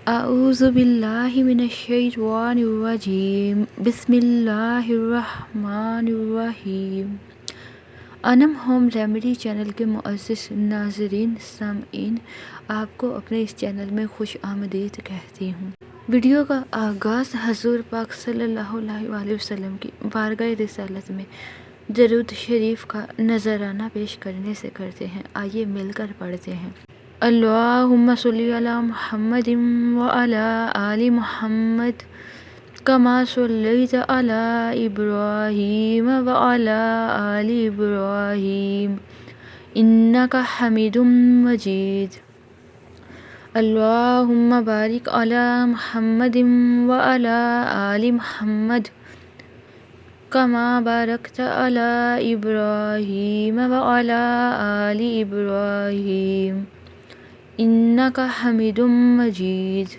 اعوذ باللہ من الشیطان الرجیم بسم اللہ الرحمن الرحیم۔ انم ہوم ریمیڈی چینل کے معزز ناظرین سامعین، آپ کو اپنے اس چینل میں خوش آمدید کہتی ہوں۔ ویڈیو کا آغاز حضور پاک صلی اللہ علیہ وآلہ وسلم کی بارگاہ رسالت میں درود شریف کا نذرانہ پیش کرنے سے کرتے ہیں۔ آئیے مل کر پڑھتے ہیں۔ اللہم صلی علی محمد وعلی آل محمد کما صلیت علی ابراہیم وعلی آل ابراہیم انک حمید مجید۔ اللہم بارک علی محمد وعلی آل محمد کما بارکت علی ابراہیم وعلی آل ابراہیم انک حمید مجید۔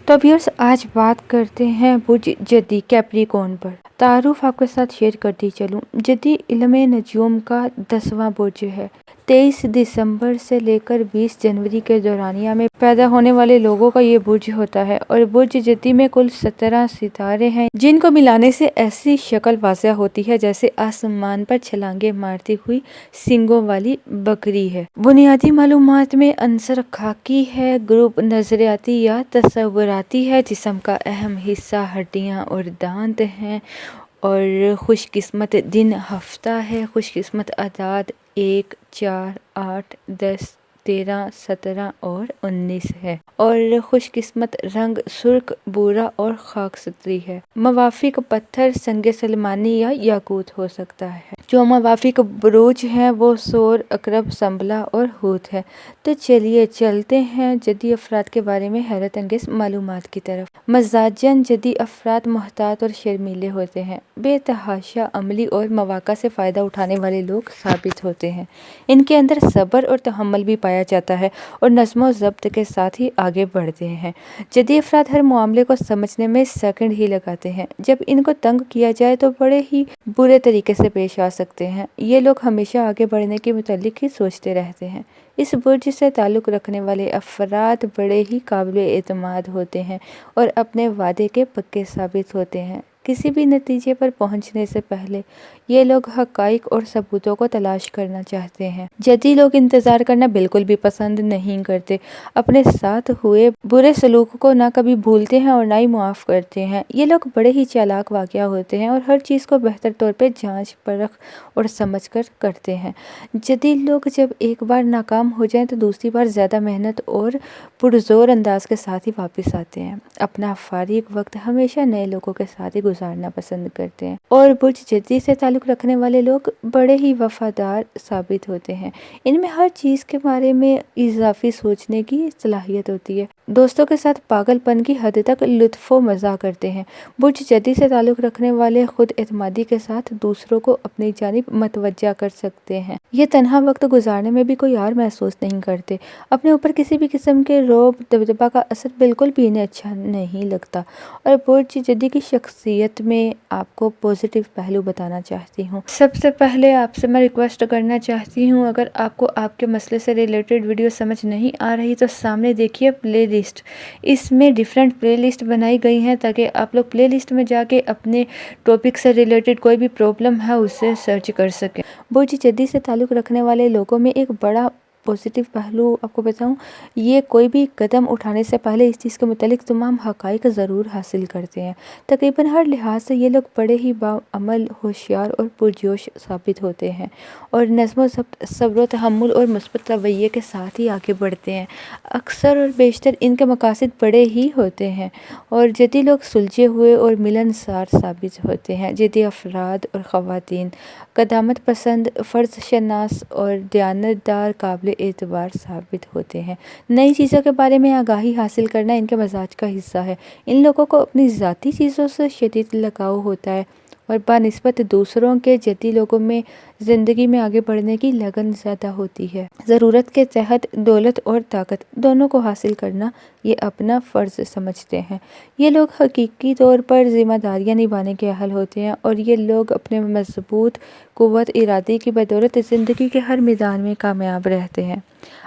تو ویورز، آج بات کرتے ہیں برج جدی کیپریکارن پر۔ تعارف آپ کے ساتھ شیئر کرتی چلوں۔ جدی علم نجوم کا 10واں برج ہے۔ 23 دسمبر سے لے کر 20 جنوری کے دورانیہ میں پیدا ہونے والے لوگوں کا یہ برج ہوتا ہے، اور برج جدی میں کل 17 ستارے ہیں، جن کو ملانے سے ایسی شکل واضح ہوتی ہے جیسے آسمان پر چھلانگیں مارتی ہوئی سینگوں والی بکری ہے۔ بنیادی معلومات میں عنصر خاکی ہے۔ گروپ نظریاتی یا تصوراتی ہے۔ جسم کا اہم حصہ ہڈیاں اور دانت ہیں، اور خوش قسمت دن ہفتہ ہے۔ خوش قسمت اعداد 1، 4، 8، 10، 13، 17 اور 19 ہے، اور خوش قسمت رنگ سرخ، بھورا اور خاکستری ہے۔ موافق پتھر سنگ سلمانی یا یاقوت ہو سکتا ہے۔ جو موافق بروج ہیں وہ سور، عقرب، سنبلہ اور حوت ہے۔ تو چلیے چلتے ہیں جدی افراد کے بارے میں حیرت انگیز معلومات کی طرف۔ مزاجاً جدی افراد محتاط اور شرمیلے ہوتے ہیں، بے تحاشا عملی اور مواقع سے فائدہ اٹھانے والے لوگ ثابت ہوتے ہیں۔ ان کے اندر صبر اور تحمل بھی پایا جاتا ہے، اور نظم و ضبط کے ساتھ ہی آگے بڑھتے ہیں۔ جدی افراد ہر معاملے کو سمجھنے میں سیکنڈ ہی لگاتے ہیں۔ جب ان کو تنگ کیا جائے تو بڑے ہی برے طریقے سے پیش آ سکتے ہیں۔ یہ لوگ ہمیشہ آگے بڑھنے کے متعلق ہی سوچتے رہتے ہیں۔ اس برج سے تعلق رکھنے والے افراد بڑے ہی قابل اعتماد ہوتے ہیں، اور اپنے وعدے کے پکے ثابت ہوتے ہیں۔ کسی بھی نتیجے پر پہنچنے سے پہلے یہ لوگ حقائق اور ثبوتوں کو تلاش کرنا چاہتے ہیں۔ جدی لوگ انتظار کرنا بالکل بھی پسند نہیں کرتے۔ اپنے ساتھ ہوئے برے سلوک کو نہ کبھی بھولتے ہیں اور نہ ہی معاف کرتے ہیں۔ یہ لوگ بڑے ہی چالاک واقع ہوتے ہیں، اور ہر چیز کو بہتر طور پہ جانچ پرکھ اور سمجھ کر کرتے ہیں۔ جدی لوگ جب ایک بار ناکام ہو جائیں تو دوسری بار زیادہ محنت اور پرزور انداز کے ساتھ ہی واپس آتے ہیں۔ اپنا فارغ وقت ہمیشہ نئے لوگوں کے ساتھ ہی گزارنا پسند کرتے ہیں، اور برج جدی سے تعلق رکھنے والے لوگ بڑے ہی وفادار ثابت ہوتے ہیں۔ ان میں ہر چیز کے بارے میں اضافی سوچنے کی صلاحیت ہوتی ہے۔ دوستوں کے ساتھ پاگل پن کی حد تک لطف و مزاح کرتے ہیں۔ برج جدی سے تعلق رکھنے والے خود اعتمادی کے ساتھ دوسروں کو اپنی جانب متوجہ کر سکتے ہیں۔ یہ تنہا وقت گزارنے میں بھی کوئی عار محسوس نہیں کرتے۔ اپنے اوپر کسی بھی قسم کے رعب دبدبہ کا اثر بالکل بھی انہیں اچھا نہیں لگتا۔ اور برج جدی کی شخصیت میں آپ کو پازیٹیو پہلو بتانا چاہتی ہوں۔ سب سے پہلے آپ سے میں ریکویسٹ کرنا چاہتی ہوں، اگر آپ کو آپ کے مسئلے سے ریلیٹڈ ویڈیو سمجھ نہیں آ رہی تو سامنے دیکھیے پلے لسٹ۔ اس میں ڈیفرنٹ پلے لسٹ بنائی گئی ہیں تاکہ آپ لوگ پلے لسٹ میں جا کے اپنے ٹاپک سے ریلیٹڈ کوئی بھی پرابلم ہے اسے سرچ کر سکیں۔ برج جدی سے تعلق رکھنے والے لوگوں میں ایک بڑا پازیٹیو پہلو آپ کو بتاؤں، یہ کوئی بھی قدم اٹھانے سے پہلے اس چیز کے متعلق تمام حقائق ضرور حاصل کرتے ہیں۔ تقریباً ہر لحاظ سے یہ لوگ بڑے ہی باعمل، ہوشیار اور پرجوش ثابت ہوتے ہیں، اور نظم و ضبط، صبر و تحمل اور مثبت رویے کے ساتھ ہی آگے بڑھتے ہیں۔ اکثر اور بیشتر ان کے مقاصد بڑے ہی ہوتے ہیں، اور جدی لوگ سلجھے ہوئے اور ملنسار ثابت ہوتے ہیں۔ جدی افراد اور خواتین قدامت پسند، فرض شناس اور دیانتدار قابل اعتبار ثابت ہوتے ہیں۔ نئی چیزوں کے بارے میں آگاہی حاصل کرنا ان کے مزاج کا حصہ ہے۔ ان لوگوں کو اپنی ذاتی چیزوں سے شدید لگاؤ ہوتا ہے، اور بنسبت دوسروں کے جدی لوگوں میں زندگی میں آگے بڑھنے کی لگن زیادہ ہوتی ہے۔ ضرورت کے تحت دولت اور طاقت دونوں کو حاصل کرنا یہ اپنا فرض سمجھتے ہیں۔ یہ لوگ حقیقی طور پر ذمہ داریاں نبھانے کے اہل ہوتے ہیں، اور یہ لوگ اپنے مضبوط قوت ارادی کی بدولت زندگی کے ہر میدان میں کامیاب رہتے ہیں۔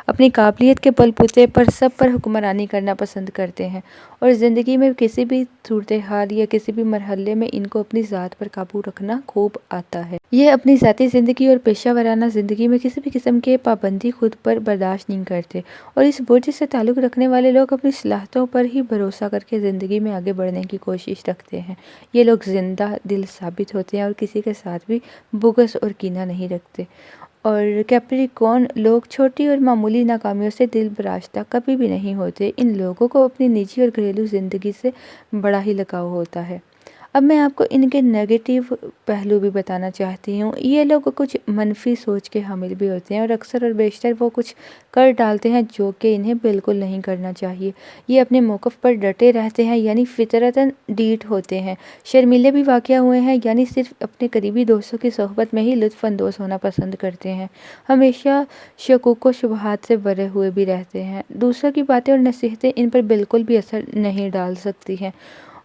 اپنی قابلیت کے بل بوتے پر سب پر حکمرانی کرنا پسند کرتے ہیں اور زندگی میں کسی بھی صورتحال یا کسی بھی مرحلے میں ان کو اپنی ذات پر قابو رکھنا خوب آتا ہے۔ یہ اپنی ذاتی زندگی اور پیشہ ورانہ زندگی میں کسی بھی قسم کے پابندی خود پر برداشت نہیں کرتے، اور اس برج سے تعلق رکھنے والے لوگ اپنی صلاحیتوں پر ہی بھروسہ کر کے زندگی میں آگے بڑھنے کی کوشش رکھتے ہیں۔ یہ لوگ زندہ دل ثابت ہوتے ہیں اور کسی کے ساتھ بھی بغض اور کینہ نہیں رکھتے، اور کیپریکارن لوگ چھوٹی اور معمولی ناکامیوں سے دل براشتہ کبھی بھی نہیں ہوتے۔ ان لوگوں کو اپنی نجی اور گھریلو زندگی سے بڑا ہی لگاؤ ہوتا ہے۔ اب میں آپ کو ان کے نیگیٹو پہلو بھی بتانا چاہتی ہوں۔ یہ لوگ کچھ منفی سوچ کے حامل بھی ہوتے ہیں اور اکثر اور بیشتر وہ کچھ کر ڈالتے ہیں جو کہ انہیں بالکل نہیں کرنا چاہیے۔ یہ اپنے موقف پر ڈٹے رہتے ہیں، یعنی فطرتاً ڈھیٹ ہوتے ہیں۔ شرمیلے بھی واقع ہوئے ہیں، یعنی صرف اپنے قریبی دوستوں کی صحبت میں ہی لطف اندوز ہونا پسند کرتے ہیں۔ ہمیشہ شکوک و شبہات سے بھرے ہوئے بھی رہتے ہیں۔ دوسروں کی باتیں اور نصیحتیں ان پر بالکل بھی اثر نہیں ڈال سکتی ہیں،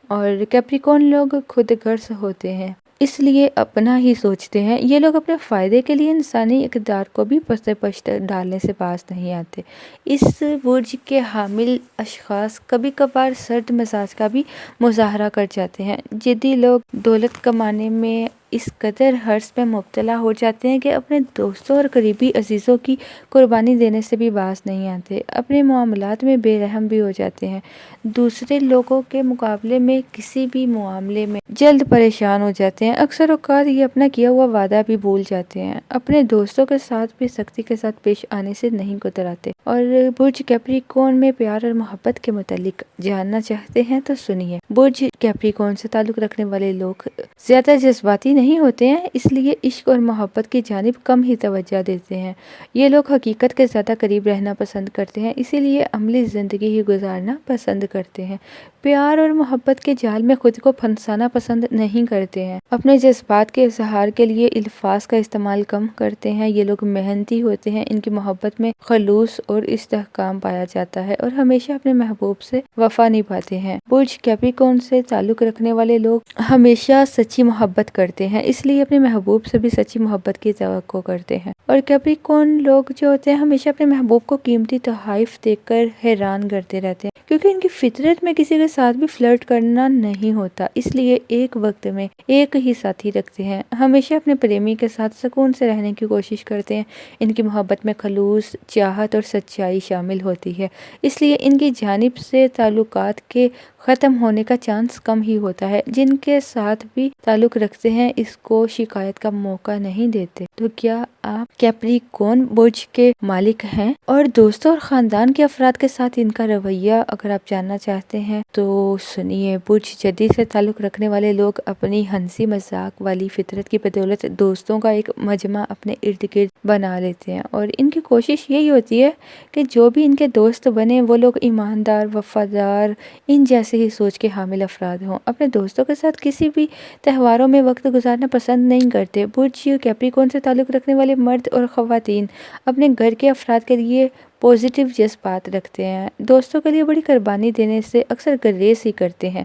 اور کیپریکارن لوگ خود غرض ہوتے ہیں، اس لیے اپنا ہی سوچتے ہیں۔ یہ لوگ اپنے فائدے کے لیے انسانی اقدار کو بھی پس پشت ڈالنے سے باز نہیں آتے۔ اس برج کے حامل اشخاص کبھی کبھار سرد مزاج کا بھی مظاہرہ کر جاتے ہیں۔ جدی لوگ دولت کمانے میں اس قدر حرص میں مبتلا ہو جاتے ہیں کہ اپنے دوستوں اور قریبی عزیزوں کی قربانی دینے سے بھی باز نہیں آتے۔ اپنے معاملات میں بے رحم بھی ہو جاتے ہیں، دوسرے لوگوں کے مقابلے میں کسی بھی معاملے میں جلد پریشان ہو جاتے ہیں۔ اکثر اوقات یہ اپنا کیا ہوا وعدہ بھی بھول جاتے ہیں، اپنے دوستوں کے ساتھ بھی سختی کے ساتھ پیش آنے سے نہیں کتراتے۔ اور برج کیپریکارن میں پیار اور محبت کے متعلق جاننا چاہتے ہیں تو سنیے۔ برج کیپریکارن سے تعلق رکھنے والے لوگ زیادہ جذباتی نہیں ہوتے ہیں، اس لیے عشق اور محبت کی جانب کم ہی توجہ دیتے ہیں۔ یہ لوگ حقیقت کے زیادہ قریب رہنا پسند کرتے ہیں، اسی لیے عملی زندگی ہی گزارنا پسند کرتے ہیں۔ پیار اور محبت کے جال میں خود کو پھنسانا پسند نہیں کرتے ہیں۔ اپنے جذبات کے اظہار کے لیے الفاظ کا استعمال کم کرتے ہیں۔ یہ لوگ محنتی ہوتے ہیں، ان کی محبت میں خلوص اور استحکام پایا جاتا ہے اور ہمیشہ اپنے محبوب سے وفا نبھاتے ہیں۔ برج کیپریکارن سے تعلق رکھنے والے لوگ ہمیشہ سچی محبت کرتے ہیں، اس لیے اپنے محبوب سے بھی سچی محبت کی توقع کرتے ہیں۔ اور کیپریکارن لوگ جو ہوتے ہیں ہمیشہ اپنے محبوب کو قیمتی تحائف دے کر حیران کرتے رہتے ہیں، کیونکہ ان کی فطرت میں کسی کے ساتھ بھی فلرٹ کرنا نہیں ہوتا، اس لیے ایک وقت میں ایک ہی ساتھی رکھتے ہیں۔ ہمیشہ اپنے پریمی کے ساتھ سکون سے رہنے کی کوشش کرتے ہیں۔ ان کی محبت میں خلوص، چاہت اور سچائی شامل ہوتی ہے، اس لیے ان کی جانب سے تعلقات کے ختم ہونے کا چانس کم ہی ہوتا ہے۔ جن کے ساتھ بھی تعلق رکھتے ہیں اس کو شکایت کا موقع نہیں دیتے۔ تو کیا آپ کیپریکارن برج کے مالک ہیں؟ اور دوستوں اور خاندان کے افراد کے ساتھ ان کا رویہ اگر آپ جاننا چاہتے ہیں تو سنیے۔ برج جدی سے تعلق رکھنے والے لوگ اپنی ہنسی مذاق والی فطرت کی بدولت دوستوں کا ایک مجمع اپنے ارد گرد بنا لیتے ہیں، اور ان کی کوشش یہی ہوتی ہے کہ جو بھی ان کے دوست بنے وہ لوگ ایماندار، وفادار، ان جیسے ہی سوچ کے حامل افراد ہوں۔ اپنے دوستوں کے ساتھ کسی بھی تہواروں میں وقت گزارنا پسند نہیں کرتے۔ برج کیپریکارن سے تعلق رکھنے والے مرد اور خواتین اپنے گھر کے افراد کے لیے پازیٹیو جذبات رکھتے ہیں، دوستوں کے لیے بڑی قربانی دینے سے اکثر گریز ہی کرتے ہیں،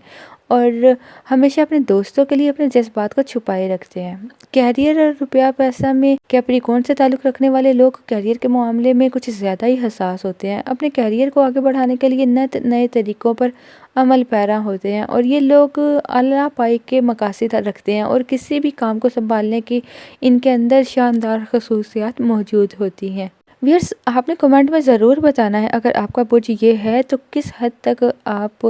اور ہمیشہ اپنے دوستوں کے لیے اپنے جذبات کو چھپائے رکھتے ہیں۔ کیریئر اور روپیہ پیسہ میں کیپریکارن سے تعلق رکھنے والے لوگ کیریئر کے معاملے میں کچھ زیادہ ہی حساس ہوتے ہیں، اپنے کیریئر کو آگے بڑھانے کے لیے نئے طریقوں پر عمل پیرا ہوتے ہیں، اور یہ لوگ اعلیٰ پائی کے مقاصد رکھتے ہیں اور کسی بھی کام کو سنبھالنے کی ان کے اندر شاندار خصوصیات موجود ہوتی ہیں۔ ویئرس، آپ نے کمنٹ میں ضرور بتانا ہے اگر آپ کا برج یہ ہے تو کس حد تک آپ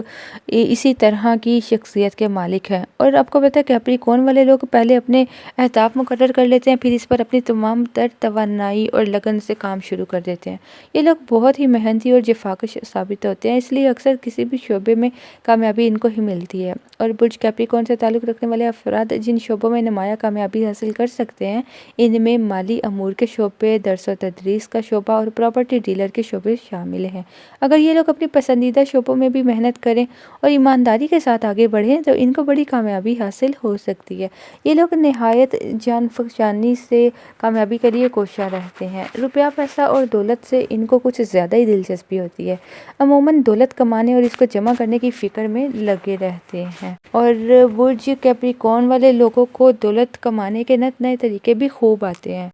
اسی طرح کی شخصیت کے مالک ہیں۔ اور آپ کو پتہ ہے کیپریکارن والے لوگ پہلے اپنے اہداف مقرر کر لیتے ہیں، پھر اس پر اپنی تمام تر توانائی اور لگن سے کام شروع کر دیتے ہیں۔ یہ لوگ بہت ہی محنتی اور جفاکش ثابت ہوتے ہیں، اس لیے اکثر کسی بھی شعبے میں کامیابی ان کو ہی ملتی ہے۔ اور برج کیپریکارن سے تعلق رکھنے والے افراد جن شعبوں میں نمایاں کامیابی حاصل کر سکتے ہیں ان میں مالی امور کے شعبے، درس و تدریس کا شعبہ اور پراپرٹی ڈیلر کے شعبے شامل ہیں۔ اگر یہ لوگ اپنی پسندیدہ شعبوں میں بھی محنت کریں اور ایمانداری کے ساتھ آگے بڑھیں تو ان کو بڑی کامیابی حاصل ہو سکتی ہے۔ یہ لوگ نہایت جان فشانی سے کامیابی کے لیے کوشاں رہتے ہیں۔ روپیہ پیسہ اور دولت سے ان کو کچھ زیادہ ہی دلچسپی ہوتی ہے، عموماً دولت کمانے اور اس کو جمع کرنے کی فکر میں لگے رہتے ہیں۔ اور برج کیپریکارن والے لوگوں کو دولت کمانے کے نئے طریقے بھی خوب آتے ہیں۔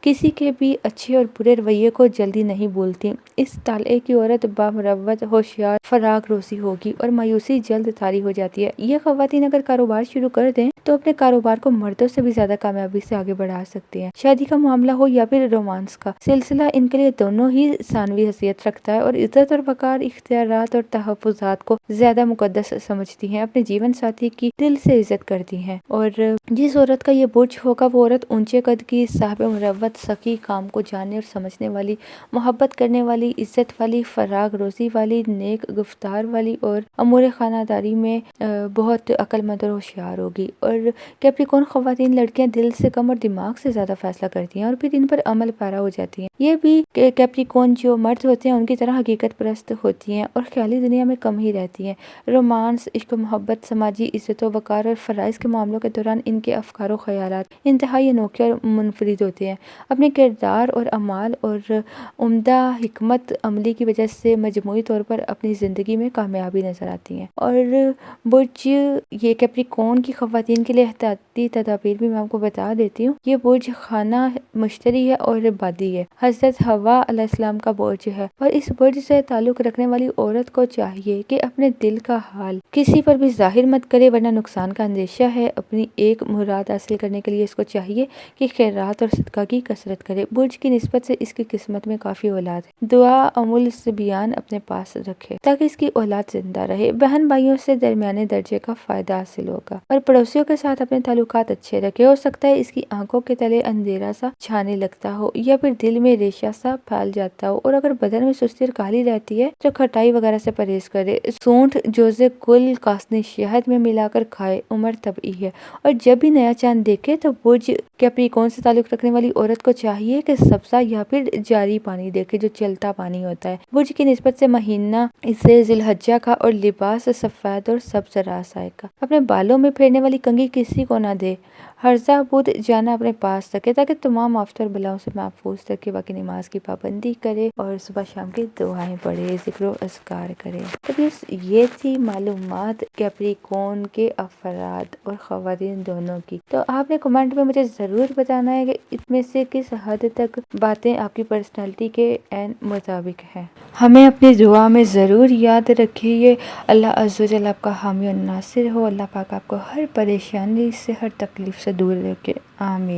کسی کے بھی اچھے اور برے رویے کو جلدی نہیں بھولتی۔ اس طالع کی عورت بامروت، ہوشیار، فراق روسی ہوگی اور مایوسی جلد طاری ہو جاتی ہے۔ یہ خواتین اگر کاروبار شروع کر دیں تو اپنے کاروبار کو مردوں سے بھی زیادہ کامیابی سے آگے بڑھا سکتی ہیں۔ شادی کا معاملہ ہو یا پھر رومانس کا سلسلہ، ان کے لیے دونوں ہی ثانوی حیثیت رکھتا ہے اور عزت اور وقار، اختیارات اور تحفظات کو زیادہ مقدس سمجھتی ہیں، اپنے جیون ساتھی کی دل سے عزت کرتی ہیں۔ اور جس عورت کا یہ برج ہوگا وہ عورت اونچے قد کی، صاحب مروت، سخی، کام کو جاننے اور سمجھنے والی، محبت کرنے والی، عزت والی، فراغ روزی والی، نیک گفتار والی اور امور خانہ داری میں بہت عقل مند اور ہوشیار ہوگی۔ اور کیپریکارن خواتین لڑکیاں دل سے کم اور دماغ سے زیادہ فیصلہ کرتی ہیں اور پھر ان پر عمل پیرا ہو جاتی ہیں۔ یہ بھی کیپریکارن جو مرد ہوتے ہیں ان کی طرح حقیقت پرست ہوتی ہیں اور خیالی دنیا میں کم ہی رہتی ہیں۔ رومانس، عشق و محبت، سماجی عزت و وقار اور فرائض کے معاملوں کے دوران ان کے افکار و خیالات انتہائی انوکھے اور منفرد ہوتے ہیں۔ اپنے کردار اور اعمال اور عمدہ حکمت عملی کی وجہ سے مجموعی طور پر اپنی زندگی میں کامیابی نظر آتی ہیں۔ اور برج یہ کیپریکارن کی خواتین کے لیے احتیاطی تدابیر بھی میں آپ کو بتا دیتی ہوں۔ یہ برج خانہ مشتری ہے اور بادی ہے، حضرت حوا علیہ السلام کا برج ہے، اور اس برج سے تعلق رکھنے والی عورت کو چاہیے کہ اپنے دل کا حال کسی پر بھی ظاہر مت کرے ورنہ نقصان کا اندیشہ ہے۔ اپنی ایک مراد حاصل کرنے کے لیے اس کو چاہیے کہ خیرات اور صدقہ کی کثرت کرے۔ برج کی نسبت سے اس کی قسمت میں کافی اولاد ہے۔ دعا الصبیان اپنے پاس رکھے تاکہ اس کی اولاد زندہ رہے۔ بہن بھائیوں سے درمیانے درجے کا فائدہ حاصل ہوگا اور پڑوسیوں کے ساتھ اپنے تعلقات اچھے رکھے۔ ہو سکتا ہے اس کی آنکھوں کے تلے اندھیرا سا چھانے لگتا ہو یا پھر دل میں ریشہ سا پھیل جاتا ہو، اور اگر بدن میں سستی اور کاہلی رہتی ہے تو کھٹائی وغیرہ سے پرہیز کرے۔ سونٹھ، جوزے، گل کاسنی شہد میں ملا کر کھائے، عمر طبعی ہے۔ اور جب بھی نیا چاند دیکھے تو برج کیپریکارن سے تعلق رکھنے والی عورت کو چاہیے کہ سبزہ یا پھر جاری پانی دیکھے جو چلتا پانی ہوتا ہے۔ برج کی نسبت سے مہینہ اسے ذی الحجہ کا اور لباس سفید اور سبز راسائے کا۔ اپنے بالوں میں پھیرنے والی کنگھی کسی کو نہ دے۔ ہرزہ بدھ جانا اپنے پاس رکھے تاکہ تمام آفات اور بلاؤں سے محفوظ رکھے۔ باقی نماز کی پابندی کرے اور صبح شام کی دعائیں پڑھے، ذکر و اذکار کرے۔ تو یہ تھی معلومات کیپریکارن کے افراد اور خواتین دونوں کی۔ تو آپ نے کمنٹ میں مجھے ضرور بتانا ہے کہ اس میں سے کس حد تک باتیں آپ کی پرسنالٹی کے عین مطابق ہیں۔ ہمیں اپنی دعا میں ضرور یاد رکھیے۔ اللہ عز و جل آپ کا حامی و ناصر ہو۔ اللہ پاک آپ کو ہر پریشانی سے، ہر تکلیف سے دور رکھے۔ آمین۔